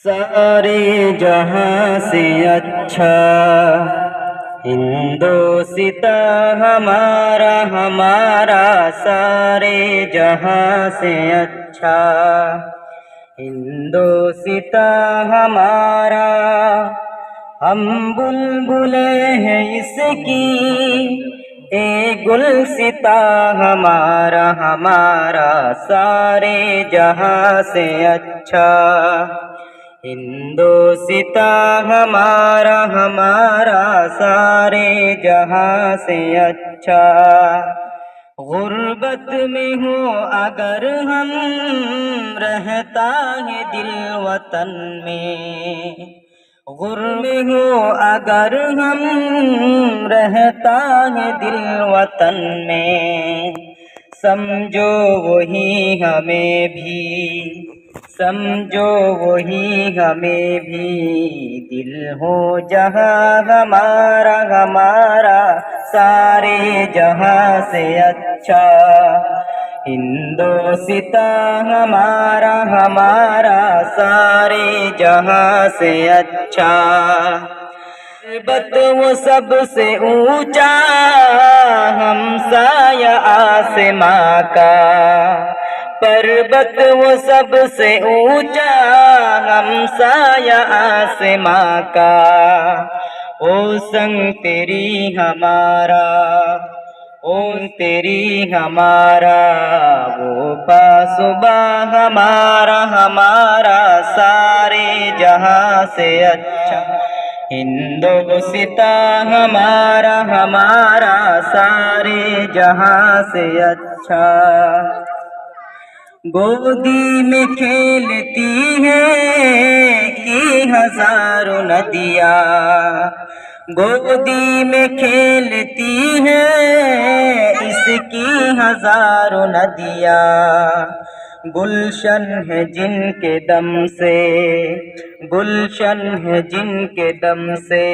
सारे जहां से अच्छा हिंदोसिता हमारा हमारा, सारे जहां से अच्छा हिंदोसिता हमारा। हम बुलबुले हैं इसकी ए गुलसिता हमारा हमारा, सारे जहां से अच्छा हिंदोसिता हमारा हमारा, सारे जहां से अच्छा। गुर्बत में हो अगर हम रहता है दिल वतन में, गुर्बत में हो अगर हम रहता है दिल वतन में, समझो वही हमें भी, समझो वही हमें भी, दिल हो जहां हमारा हमारा, सारे जहां से अच्छा हिंदोसिता हमारा हमारा, सारे जहां से अच्छा। पर्वत वो सबसे ऊंचा हमसाया आसमां का, पर्वत वो सबसे ऊंचा हमसाया आसमां का, ओ संग तेरी हमारा, ओ तेरी हमारा, वो पासुबा हमारा हमारा, सारे जहां से अच्छा हिंदोसिता हमारा हमारा, सारे जहां से अच्छा। गोदी में खेलती है ये हजारों नदियाँ, गोदी में खेलती है इसकी हजारों नदियाँ। गुलशन है जिनके दम से, गुलशन है जिनके दम से,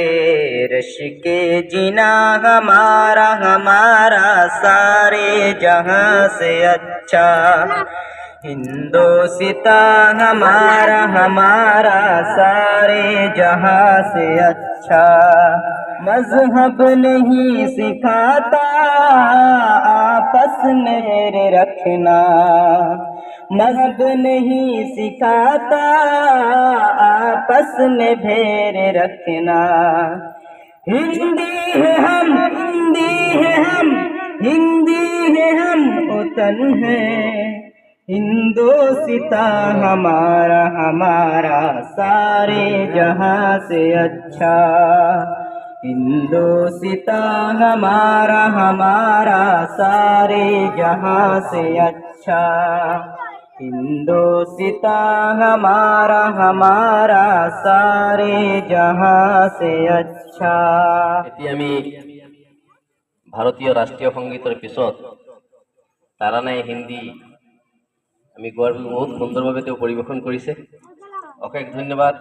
रश्के जिना हमारा हमारा, सारे जहां से अच्छा हिंदोसिता हमारा हमारा, सारे जहां से अच्छा। मजहब नहीं सिखाता आपस में रखना, मजहब नहीं सिखाता आपस में भेर रखना। हिंदी है हम, हिंदी है हम, हिंदी है हम, वतन है हिंदोसिता हमारा हमारा, सारे जहां से अच्छा हिंदोसिता हमारा हमारा, सारे जहां से अच्छा हिंदोसिता हमारा हमारा, सारे जहां से अच्छा। এটি আমি ভারতীয় ৰাষ্ট্ৰীয় সংগীতৰ পিছত তাৰানাই হিন্দী আমি গোৱাৰ বহুত সুন্দৰভাৱে তেওঁ পৰিৱেশন কৰিছে। অশেষ ধন্যবাদ।